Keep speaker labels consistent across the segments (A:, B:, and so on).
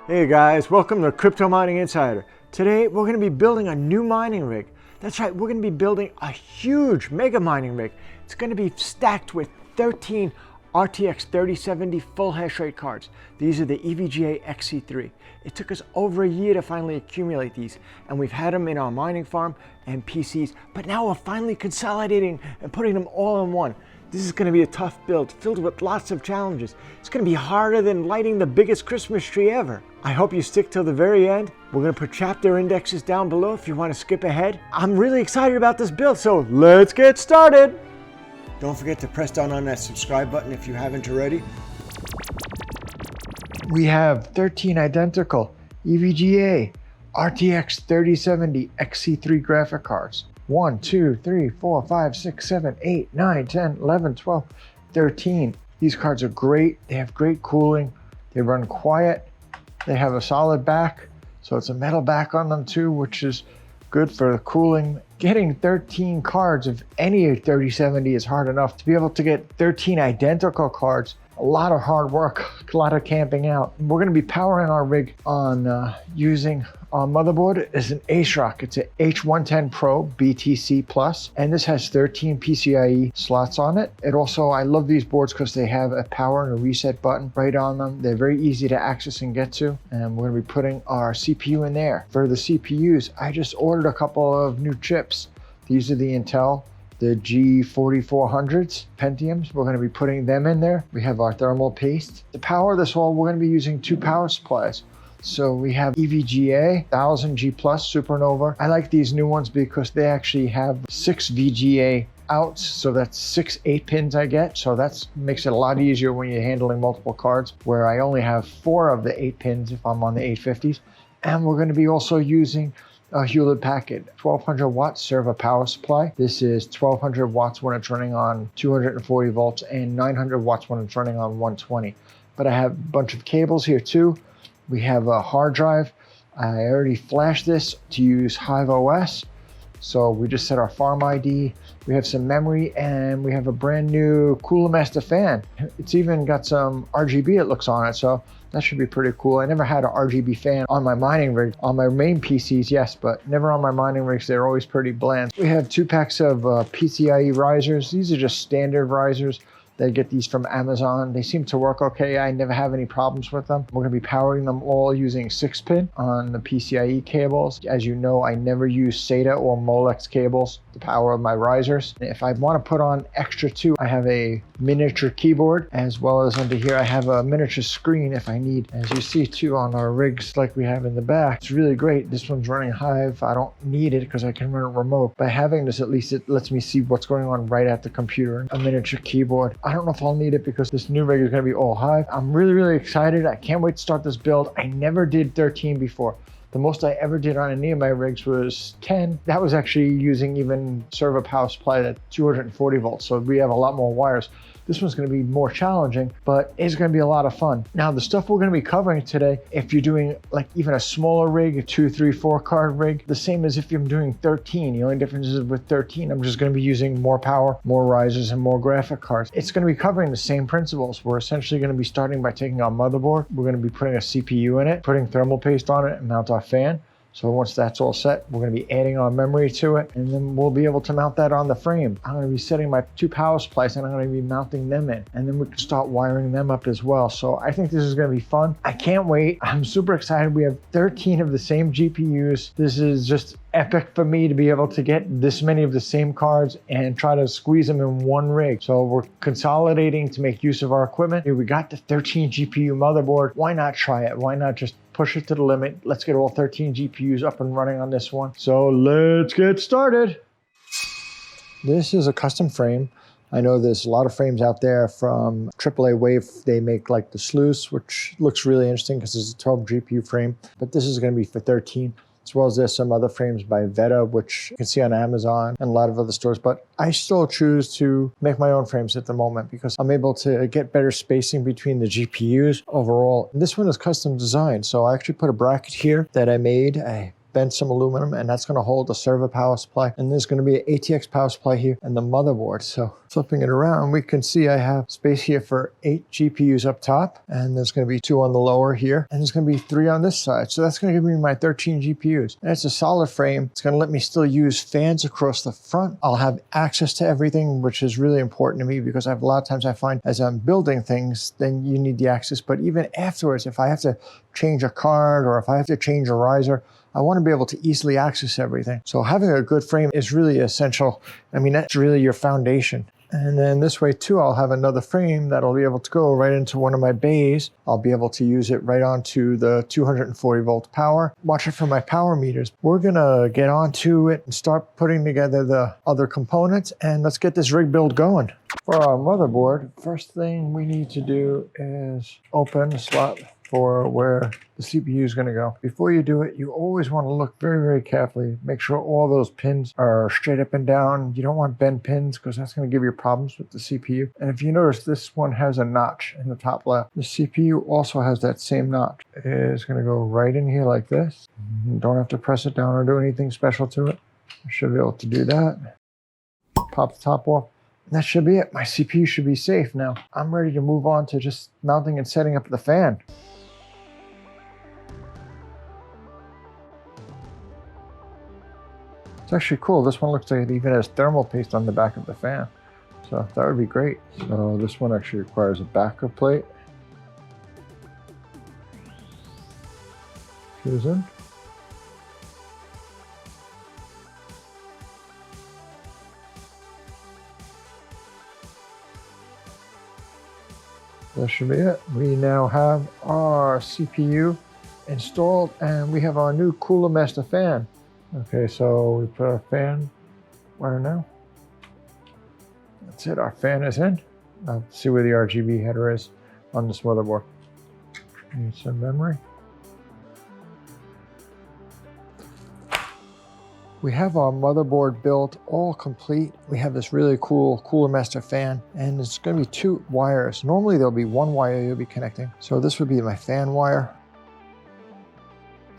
A: Hey guys, welcome to Crypto Mining Insider. Today we're going to be building a new mining rig. That's right, we're going to be building a huge mega mining rig. It's going to be stacked with 13 RTX 3070 full hash rate cards. These are the EVGA XC3. It took us over a year to finally accumulate these, and we've had them in our mining farm and PCs, but now we're finally consolidating and putting them all in one. This is going to be a tough build filled with lots of challenges. It's going to be harder than lighting the biggest Christmas tree ever. I hope you stick till the very end. We're going to put chapter indexes down below if you want to skip ahead. I'm really excited about this build, so let's get started. Don't forget to press down on that subscribe button if you haven't already. We have 13 identical EVGA RTX 3070 XC3 graphic cards. 1, 2, 3, 4, 5, 6, 7, 8, 9, 10, 11, 12, 13. These cards are great. They have great cooling. They run quiet. They have a solid back, so it's a metal back on them too, which is good for the cooling. Getting 13 cards of any 3070 is hard enough. To be able to get 13 identical cards, a lot of hard work, a lot of camping out. We're going to be powering our rig on using our motherboard is an ASRock. It's an H110 Pro BTC Plus, and this has 13 PCIe slots on it. It also, I love these boards because they have a power and a reset button right on them. They're very easy to access and get to, and we're going to be putting our CPU in there. For the CPUs, I just ordered a couple of new chips. These are the Intel, the G4400s, Pentiums. We're going to be putting them in there. We have our thermal paste. To power this all, we're going to be using two power supplies. So we have EVGA 1000G Plus Supernova. I like these new ones because they actually have 6 VGA outs, so that's 6 8-pins I get. So that makes it a lot easier when you're handling multiple cards, where I only have 4 of the 8 pins if I'm on the 850s. And we're going to be also using a Hewlett Packard 1200 watt server power supply. This is 1200 watts when it's running on 240 volts and 900 watts when it's running on 120. But I have a bunch of cables here too. We have a hard drive. I already flashed this to use HiveOS. So we just set our farm ID. We have some memory, and we have a brand new Cooler Master fan. It's even got some RGB, it looks, on it. So that should be pretty cool. I never had an RGB fan on my mining rig. On my main PCs, yes, but never on my mining rigs. They're always pretty bland. We have 2 packs of PCIe risers. These are just standard risers. They get these from Amazon. They seem to work okay. I never have any problems with them. We're going to be powering them all using 6-pin on the PCIe cables. As you know, I never use SATA or Molex cables to power my risers. If I want to put on extra too, I have a miniature keyboard, as well as under here I have a miniature screen if I need. As you see too on our rigs like we have in the back, it's really great. This one's running Hive. I don't need it because I can run it remote. By having this, at least it lets me see what's going on right at the computer. A miniature keyboard. I don't know if I'll need it because this new rig is going to be all Hive. I'm really excited. I can't wait to start this build. I never did 13 before. The most I ever did on any of my rigs was 10. That was actually using even server power supply at 240 volts. So we have a lot more wires. This one's going to be more challenging, but it's going to be a lot of fun. Now, the stuff we're going to be covering today, if you're doing like even a smaller rig, a 2, 3, 4 card rig, the same as if you're doing 13. The only difference is with 13, I'm just going to be using more power, more risers, and more graphic cards. It's going to be covering the same principles. We're essentially going to be starting by taking our motherboard. We're going to be putting a CPU in it, putting thermal paste on it, and mount our fan. So once that's all set, we're going to be adding our memory to it, and then we'll be able to mount that on the frame. I'm going to be setting my 2 power supplies, and I'm going to be mounting them in, and then we can start wiring them up as well. So I think this is going to be fun. I can't wait. I'm super excited. We have 13 of the same GPUs. This is just epic for me to be able to get this many of the same cards and try to squeeze them in one rig. So we're consolidating to make use of our equipment. Here we got the 13 GPU motherboard. Why not try it? Why not just push it to the limit? Let's get all 13 GPUs up and running on this one. So let's get started. This is a custom frame. I know there's a lot of frames out there from AAA Wave. They make like the Sluice, which looks really interesting because it's a 12 GPU frame, but this is going to be for 13. As well as there's some other frames by Veta, which you can see on Amazon and a lot of other stores. But I still choose to make my own frames at the moment because I'm able to get better spacing between the GPUs overall. And this one is custom designed. So I actually put a bracket here that I made. I bent some aluminum, and that's going to hold the server power supply. And there's going to be an ATX power supply here and the motherboard. So flipping it around, we can see I have space here for 8 GPUs up top, and there's going to be 2 on the lower here, and there's going to be 3 on this side. So that's going to give me my 13 GPUs. And it's a solid frame. It's going to let me still use fans across the front. I'll have access to everything, which is really important to me because I have a lot of times I find as I'm building things, then you need the access. But even afterwards, if I have to change a card or if I have to change a riser, I want to be able to easily access everything. So having a good frame is really essential. I mean, that's really your foundation. And then this way too, I'll have another frame that'll be able to go right into one of my bays. I'll be able to use it right onto the 240 volt power. Watch it for my power meters. We're gonna get onto it and start putting together the other components, and let's get this rig build going. For our motherboard, first thing we need to do is open the slot for where the CPU is going to go. Before you do it, you always want to look very, very carefully. Make sure all those pins are straight up and down. You don't want bent pins because that's going to give you problems with the CPU. And if you notice, this one has a notch in the top left. The CPU also has that same notch. It's going to go right in here like this. You don't have to press it down or do anything special to it. I should be able to do that. Pop the top off. And that should be it. My CPU should be safe now. I'm ready to move on to just mounting and setting up the fan. It's actually cool. This one looks like it even has thermal paste on the back of the fan. So that would be great. So this one actually requires a backer plate. Fuse in. That should be it. We now have our CPU installed and we have our new Cooler Master fan. Okay, so we put our fan wire now. That's it, our fan is in. Let's see where the RGB header is on this motherboard. Need some memory. We have our motherboard built all complete. We have this really cool Cooler Master fan, and it's going to be 2 wires. Normally there'll be 1 wire you'll be connecting. So this would be my fan wire.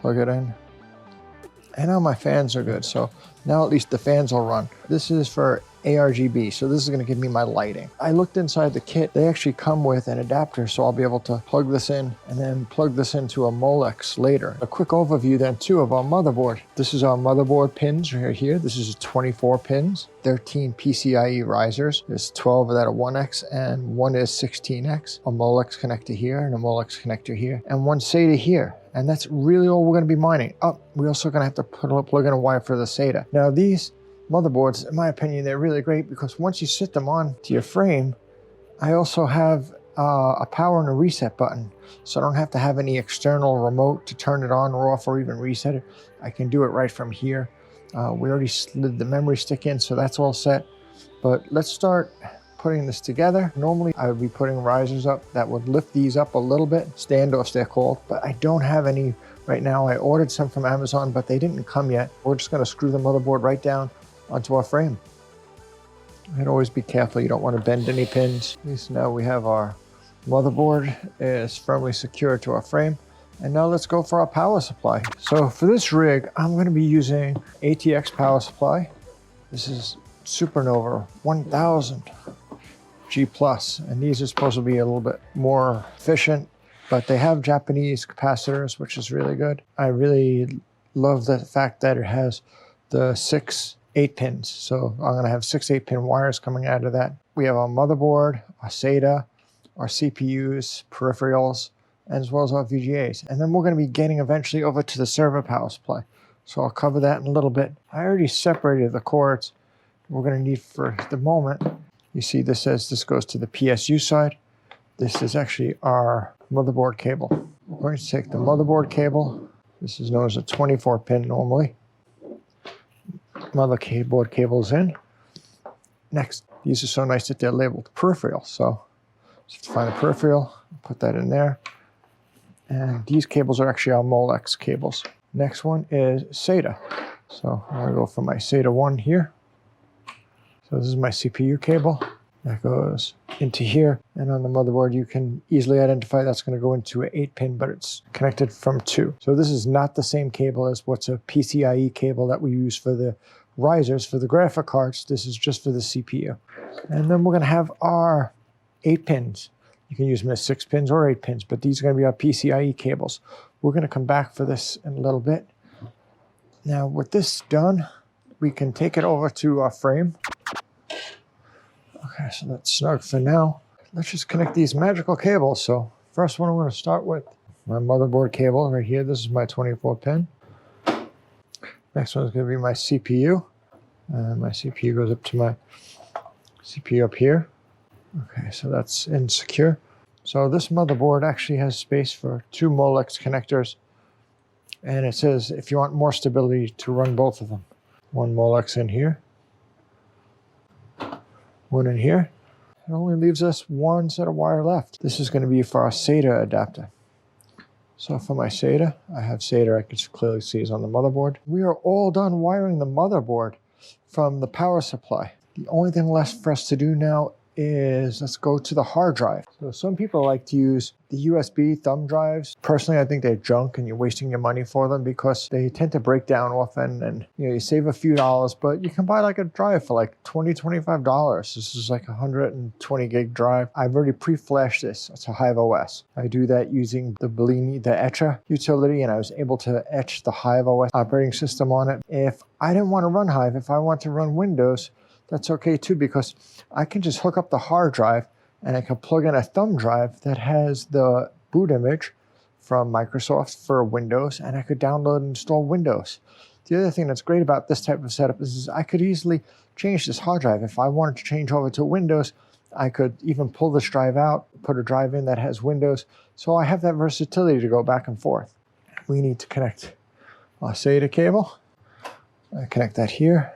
A: Plug it in. And now my fans are good, so now at least the fans will run. This is for ARGB, so this is going to give me my lighting. I looked inside the kit. They actually come with an adapter, so I'll be able to plug this in and then plug this into a Molex later. A quick overview then too of our motherboard. This is our motherboard pins right here. This is 24 pins, 13 PCIe risers. There's 12 of that are 1X and 1 is 16X. A Molex connector here and a Molex connector here, and 1 SATA here. And that's really all we're going to be mining. Oh, we're also going to have to plug in a wire for the SATA. Now these motherboards, in my opinion, they're really great because once you sit them on to your frame, I also have a power and a reset button. So I don't have to have any external remote to turn it on or off or even reset it. I can do it right from here. We already slid the memory stick in, so that's all set. But let's start putting this together. Normally I would be putting risers up that would lift these up a little bit, standoffs they're called, but I don't have any right now. I ordered some from Amazon, but they didn't come yet. We're just going to screw the motherboard right down onto our frame. And always be careful, you don't want to bend any pins. At least now we have our motherboard is firmly secured to our frame. And now let's go for our power supply. So for this rig, I'm going to be using ATX power supply. This is Supernova 1000 G+, and these are supposed to be a little bit more efficient, but they have Japanese capacitors, which is really good. I really love the fact that it has the 6 8-pins. So I'm going to have 6 8-pin wires coming out of that. We have our motherboard, our SATA, our CPUs, peripherals, as well as our VGAs. And then we're going to be getting eventually over to the server power supply. So I'll cover that in a little bit. I already separated the cords we're going to need for the moment. You see this says this goes to the PSU side. This is actually our motherboard cable. We're going to take the motherboard cable. This is known as a 24-pin normally. Motherboard cable's in. Next, these are so nice that they're labeled peripheral. So just to find the peripheral, put that in there. And these cables are actually our Molex cables. Next one is SATA. So I'm going to go for my SATA 1 here. So this is my CPU cable. That goes into here, and on the motherboard you can easily identify that's going to go into an 8-pin, but it's connected from 2. So this is not the same cable as what's a PCIe cable that we use for the risers for the graphic cards. This is just for the CPU. And then we're going to have our 8 pins. You can use them as 6 pins or 8 pins, but these are going to be our PCIe cables. We're going to come back for this in a little bit. Now with this done, we can take it over to our frame. Okay, so that's snug for now. Let's just connect these magical cables. So first one I'm going to start with my motherboard cable right here. This is my 24 pin. Next one is going to be my CPU. My CPU goes up to my CPU up here. Okay, so that's insecure. So this motherboard actually has space for 2 Molex connectors. And it says if you want more stability to run both of them. 1 Molex in here. 1 in here. It only leaves us 1 set of wire left. This is going to be for our SATA adapter. So for my SATA, I have SATA, I can clearly see is on the motherboard. We are all done wiring the motherboard from the power supply. The only thing left for us to do now is let's go to the hard drive. So some people like to use the USB thumb drives. Personally, I think they're junk and you're wasting your money for them because they tend to break down often, and you save a few dollars, but you can buy like a drive for like $20, $25. This is like a 120 gig drive. I've already pre-flashed this. It's a HiveOS. I do that using the Bellini, the etcher utility, and I was able to etch the HiveOS operating system on it. If I didn't want to run Hive, if I want to run Windows, that's okay too, because I can just hook up the hard drive and I can plug in a thumb drive that has the boot image from Microsoft for Windows, and I could download and install Windows. The other thing that's great about this type of setup is I could easily change this hard drive. If I wanted to change over to Windows, I could even pull this drive out, put a drive in that has Windows. So I have that versatility to go back and forth. We need to connect our SATA cable. I connect that here.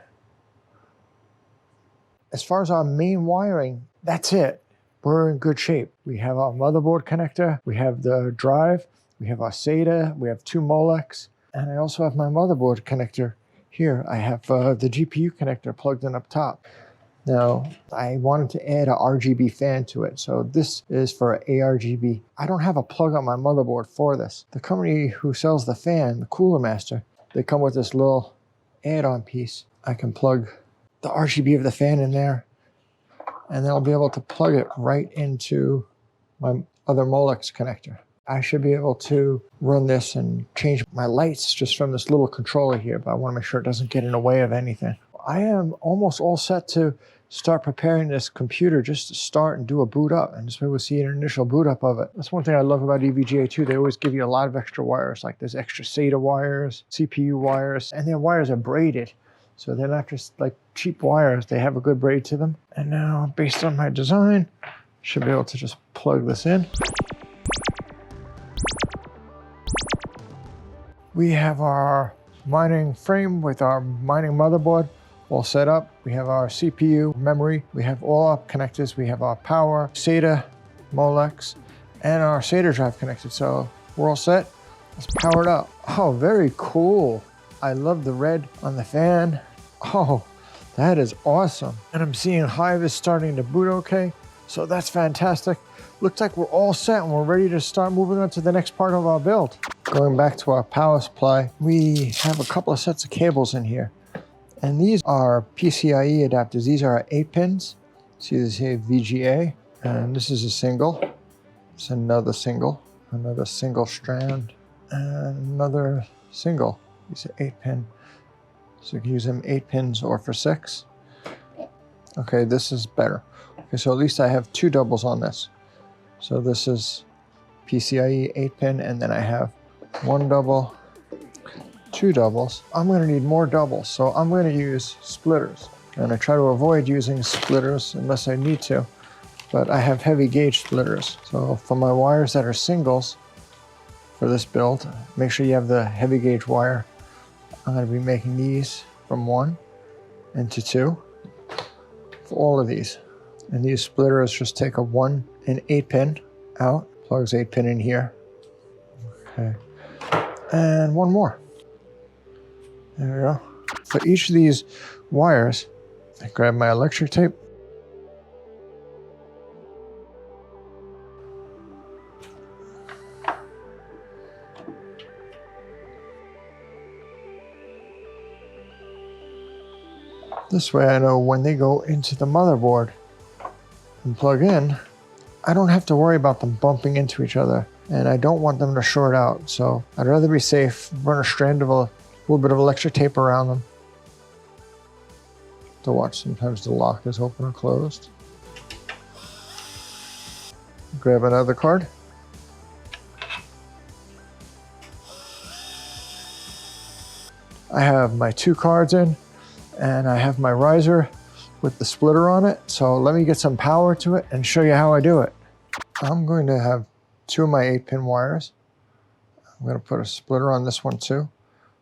A: As far as our main wiring, that's it. We're in good shape. We have our motherboard connector, we have the drive, we have our SATA, we have 2 Molex, and I also have my motherboard connector here. I have the GPU connector plugged in up top. Now, I wanted to add a RGB fan to it, so this is for ARGB. I don't have a plug on my motherboard for this. The company who sells the fan, the Cooler Master, they come with this little add-on piece. I can plug the RGB of the fan in there, and then I'll be able to plug it right into my other Molex connector. I should be able to run this and change my lights just from this little controller here, but I want to make sure it doesn't get in the way of anything. I am almost all set to start preparing this computer just to start and do a boot up, and this way we'll see an initial boot up of it. That's one thing I love about EVGA too. They always give you a lot of extra wires, like there's extra SATA wires, CPU wires, and their wires are braided. So they're not just like cheap wires, they have a good braid to them. And now, based on my design, should be able to just plug this in. We have our mining frame with our mining motherboard all set up. We have our CPU, memory, we have all our connectors, we have our power, SATA, Molex, and our SATA drive connected. So we're all set. Let's power it up. Oh, very cool. I love the red on the fan. Oh, that is awesome. And I'm seeing Hive is starting to boot okay. So that's fantastic. Looks like we're all set and we're ready to start moving on to the next part of our build. Going back to our power supply, we have a couple of sets of cables in here. And these are PCIe adapters. These are 8 pins. See this here, VGA. And this is a single. It's another single strand, and another single. These are 8 pin. So you can use them 8 pins or for 6. Okay, this is better. Okay, so at least I have 2 doubles on this. So this is PCIe 8 pin, and then I have 1 double, 2 doubles. I'm going to need more doubles, so I'm going to use splitters. And I try to avoid using splitters unless I need to, but I have heavy gauge splitters. So for my wires that are singles for this build, make sure you have the heavy gauge wire. I'm going to be making these from 1 into 2 for all of these. And these splitters just take a 1 and 8 pin out, plugs 8 pin in here. Okay. And 1 more. There we go. For each of these wires, I grab my electric tape. This way I know when they go into the motherboard and plug in, I don't have to worry about them bumping into each other, and I don't want them to short out. So I'd rather be safe, run a strand of a little bit of electric tape around them. To watch, sometimes the lock is open or closed. Grab another card. I have my 2 cards in, and I have my riser with the splitter on it. So let me get some power to it and show you how I do it. I'm going to have 2 of my 8-pin wires. I'm going to put a splitter on this one too.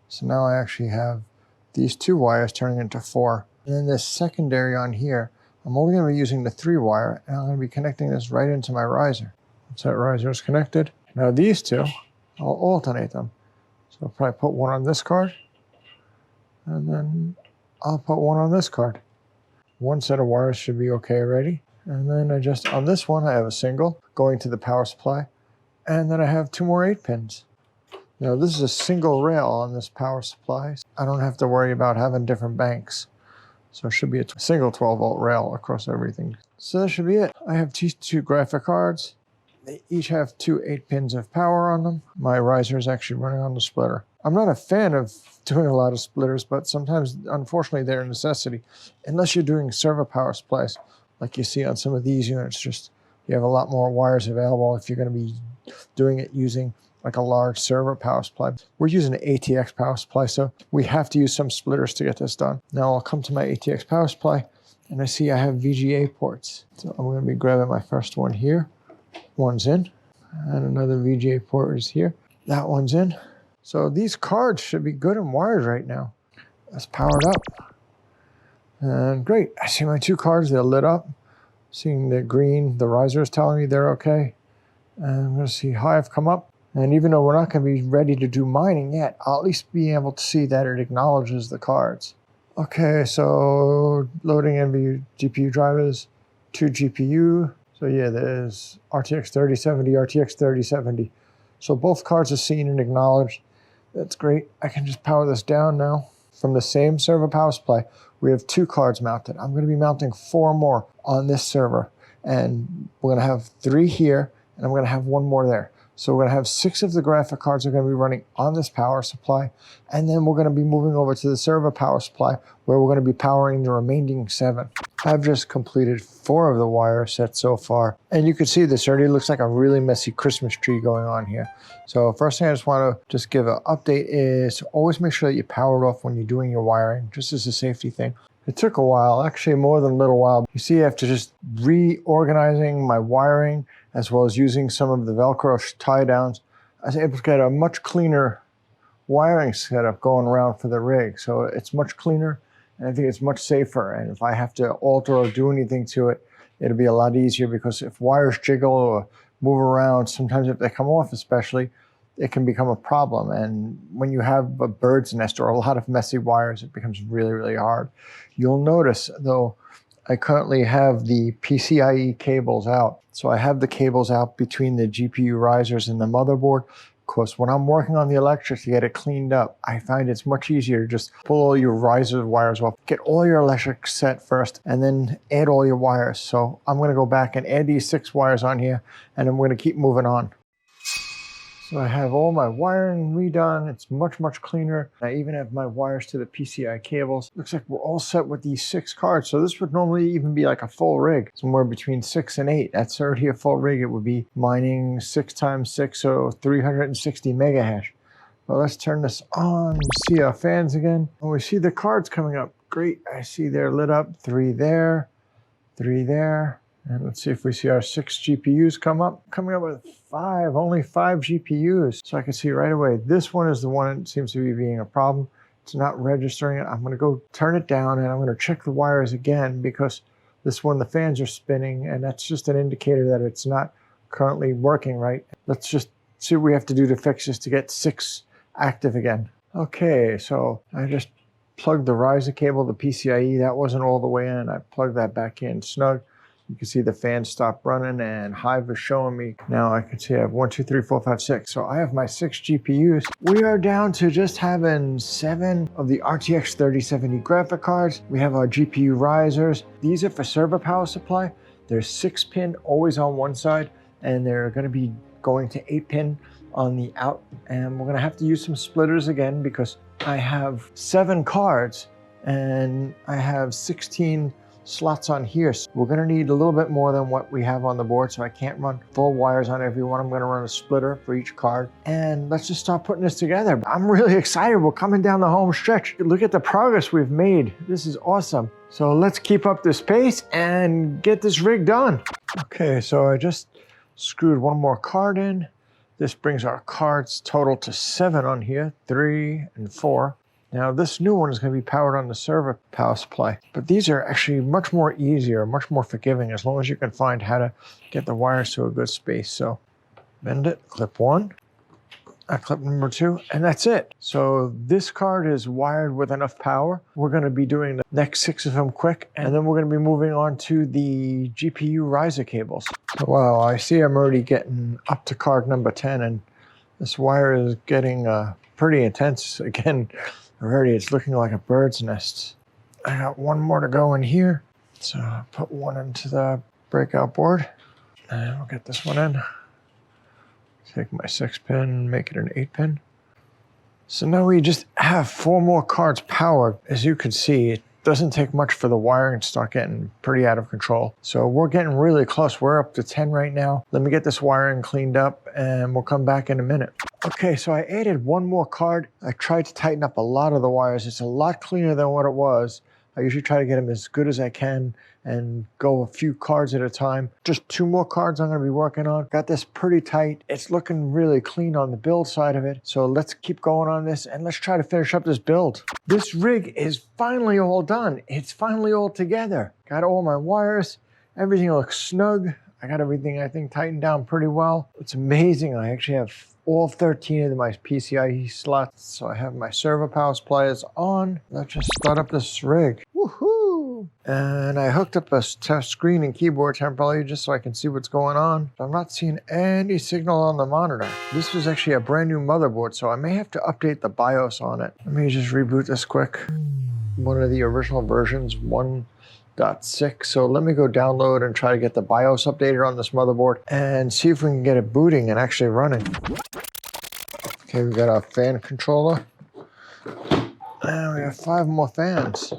A: So now I actually have these 2 wires turning into 4. And then this secondary on here, I'm only going to be using the 3 wire, and I'm going to be connecting this right into my riser. Once that riser is connected, now these 2, I'll alternate them. So I'll probably put one on this card, and then I'll put one on this card. One set of wires should be okay already. And then on this one, I have a single going to the power supply, and then I have 2 more 8 pins. Now this is a single rail on this power supply. I don't have to worry about having different banks. So it should be a single 12-volt rail across everything. So that should be it. I have 2 graphic cards. They each have 2 8 pins of power on them. My riser is actually running on the splitter. I'm not a fan of doing a lot of splitters, but sometimes, unfortunately, they're a necessity. Unless you're doing server power supplies, like you see on some of these units, just you have a lot more wires available if you're going to be doing it using like a large server power supply. We're using an ATX power supply, so we have to use some splitters to get this done. Now I'll come to my ATX power supply, and I see I have VGA ports. So I'm going to be grabbing my first one here. One's in, and another VGA port is here. That one's in. So these cards should be good and wired right now. Let's power it up. And great, I see my 2 cards, they're lit up. Seeing the green, the riser is telling me they're okay. And I'm going to see Hive come up. And even though we're not going to be ready to do mining yet, I'll at least be able to see that it acknowledges the cards. Okay, so loading NVIDIA GPU drivers, 2 GPU. So yeah, there's RTX 3070, RTX 3070. So both cards are seen and acknowledged. That's great. I can just power this down now. From the same server power supply, we have 2 cards mounted. I'm going to be mounting 4 more on this server. And we're going to have 3 here, and I'm going to have 1 more there. So we're going to have 6 of the graphic cards are going to be running on this power supply. And then we're going to be moving over to the server power supply, where we're going to be powering the remaining 7. I've just completed 4 of the wire sets so far. And you can see this already looks like a really messy Christmas tree going on here. So first thing I just want to just give an update is always make sure that you power it off when you're doing your wiring, just as a safety thing. It took a while, actually more than a little while. You see, after just reorganizing my wiring, as well as using some of the Velcro tie downs, I was able to get a much cleaner wiring setup going around for the rig. So it's much cleaner, and I think it's much safer. And if I have to alter or do anything to it, it'll be a lot easier, because if wires jiggle or move around, sometimes if they come off especially, it can become a problem. And when you have a bird's nest or a lot of messy wires, it becomes really, really hard. You'll notice, though, I currently have the PCIe cables out. So I have the cables out between the GPU risers and the motherboard. Of course, when I'm working on the electrics to get it cleaned up, I find it's much easier to just pull all your riser wires off, get all your electrics set first, and then add all your wires. So I'm going to go back and add these 6 wires on here, and I'm going to keep moving on. So I have all my wiring redone. It's much, much cleaner. I even have my wires to the PCI cables. Looks like we're all set with these 6 cards. So this would normally even be like a full rig, somewhere between 6 and 8. That's already a full rig. It would be mining 6 times 6, so 360 mega hash. Well, let's turn this on, see our fans again. Oh, we see the cards coming up. Great, I see they're lit up. 3 there, 3 there. And let's see if we see our 6 GPUs come up. Coming up with 5, only 5 GPUs. So I can see right away, this one is the one that seems to be being a problem. It's not registering it. I'm gonna go turn it down, and I'm gonna check the wires again, because this one, the fans are spinning, and that's just an indicator that it's not currently working right. Let's just see what we have to do to fix this to get 6 active again. Okay, so I just plugged the riser cable, the PCIe, that wasn't all the way in. I plugged that back in snug. You can see the fan stopped running and Hive is showing me. Now I can see I have 1, 2, 3, 4, 5, 6. So I have my 6 GPUs. We are down to just having 7 of the RTX 3070 graphic cards. We have our GPU risers. These are for server power supply. They're 6-pin always on one side, and they're going to be going to 8-pin on the out. And we're going to have to use some splitters again because I have 7 cards and I have 16 slots on here. So we're going to need a little bit more than what we have on the board, so I can't run full wires on every one. I'm going to run a splitter for each card, and let's just start putting this together. I'm really excited. We're coming down the home stretch. Look at the progress we've made. This is awesome. So let's keep up this pace and get this rig done. Okay, so I just screwed one more card in. This brings our cards total to 7 on here, 3 and 4. Now this new one is going to be powered on the server power supply, but these are actually much more easier, much more forgiving as long as you can find how to get the wires to a good space. So bend it, clip 1, clip number 2, and that's it. So this card is wired with enough power. We're going to be doing the next 6 of them quick, and then we're going to be moving on to the GPU riser cables. So wow, I see I'm already getting up to card number 10, and this wire is getting pretty intense again. Already it's looking like a bird's nest. I got 1 more to go in here. So I'll put 1 into the breakout board. And we'll get this one in. Take my 6-pin, make it an 8-pin. So now we just have 4 more cards powered. As you can see, it doesn't take much for the wiring to start getting pretty out of control. So we're getting really close. We're up to 10 right now. Let me get this wiring cleaned up and we'll come back in a minute. Okay, so I added 1 more card. I tried to tighten up a lot of the wires. It's a lot cleaner than what it was. I usually try to get them as good as I can and go a few cards at a time. Just 2 more cards I'm going to be working on. Got this pretty tight. It's looking really clean on the build side of it. So let's keep going on this and let's try to finish up this build. This rig is finally all done. It's finally all together. Got all my wires. Everything looks snug. I got everything, I think, tightened down pretty well. It's amazing. I actually have all 13 of my PCIe slots. So I have my server power supplies on. Let's just start up this rig. Woohoo! And I hooked up a touch screen and keyboard temporarily just so I can see what's going on. I'm not seeing any signal on the monitor. This was actually a brand new motherboard, so I may have to update the BIOS on it. Let me just reboot this quick. One of the original versions, 1.6. So let me go download and try to get the BIOS updated on this motherboard and see if we can get it booting and actually running. Okay, we got our fan controller. And we have 5 more fans.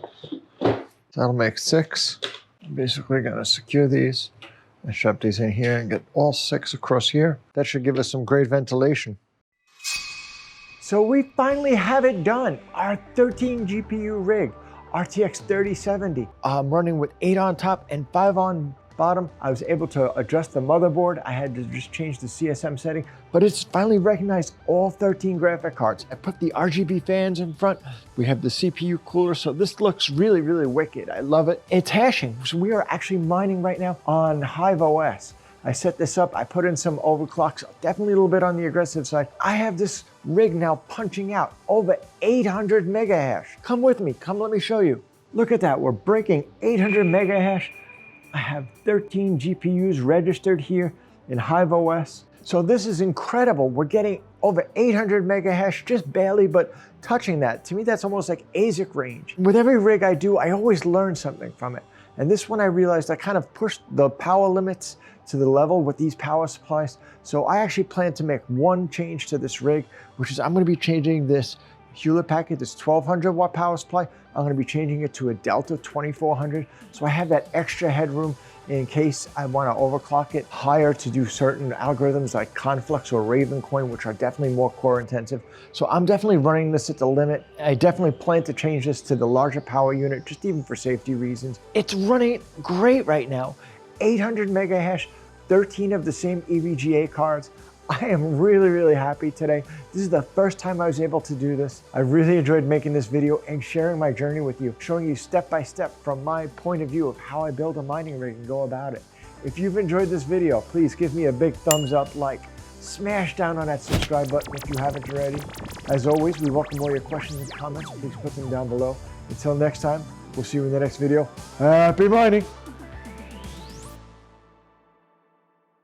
A: That'll make 6. I'm basically gonna secure these and shove these in here and get all 6 across here. That should give us some great ventilation. So we finally have it done. Our 13 GPU rig, RTX 3070. I'm running with 8 on top and 5 on bottom. I was able to adjust the motherboard. I had to just change the CSM setting, but it's finally recognized all 13 graphic cards. I put the RGB fans in front. We have the CPU cooler, so this looks really, really wicked. I love it. It's hashing, so we are actually mining right now on HiveOS. I set this up, I put in some overclocks, definitely a little bit on the aggressive side. I have this rig now punching out over 800 mega hash. Come with me, come let me show you. Look at that, we're breaking 800 mega hash. I have 13 GPUs registered here in HiveOS. So this is incredible. We're getting over 800 mega hash, just barely, but touching that. To me, that's almost like ASIC range. With every rig I do, I always learn something from it. And this one I realized I kind of pushed the power limits to the level with these power supplies. So I actually plan to make 1 change to this rig, which is I'm gonna be changing this Hewlett Packard, this 1200 watt power supply. I'm gonna be changing it to a Delta 2400. So I have that extra headroom in case I wanna overclock it higher to do certain algorithms like Conflux or Ravencoin, which are definitely more core intensive. So I'm definitely running this at the limit. I definitely plan to change this to the larger power unit, just even for safety reasons. It's running great right now. 800 mega hash, 13 of the same EVGA cards. I am really, really happy today. This is the first time I was able to do this. I really enjoyed making this video and sharing my journey with you, showing you step by step from my point of view of how I build a mining rig and go about it. If you've enjoyed this video, please give me a big thumbs up, like, smash down on that subscribe button if you haven't already. As always, we welcome all your questions and comments. Please put them down below. Until next time, we'll see you in the next video. Happy mining!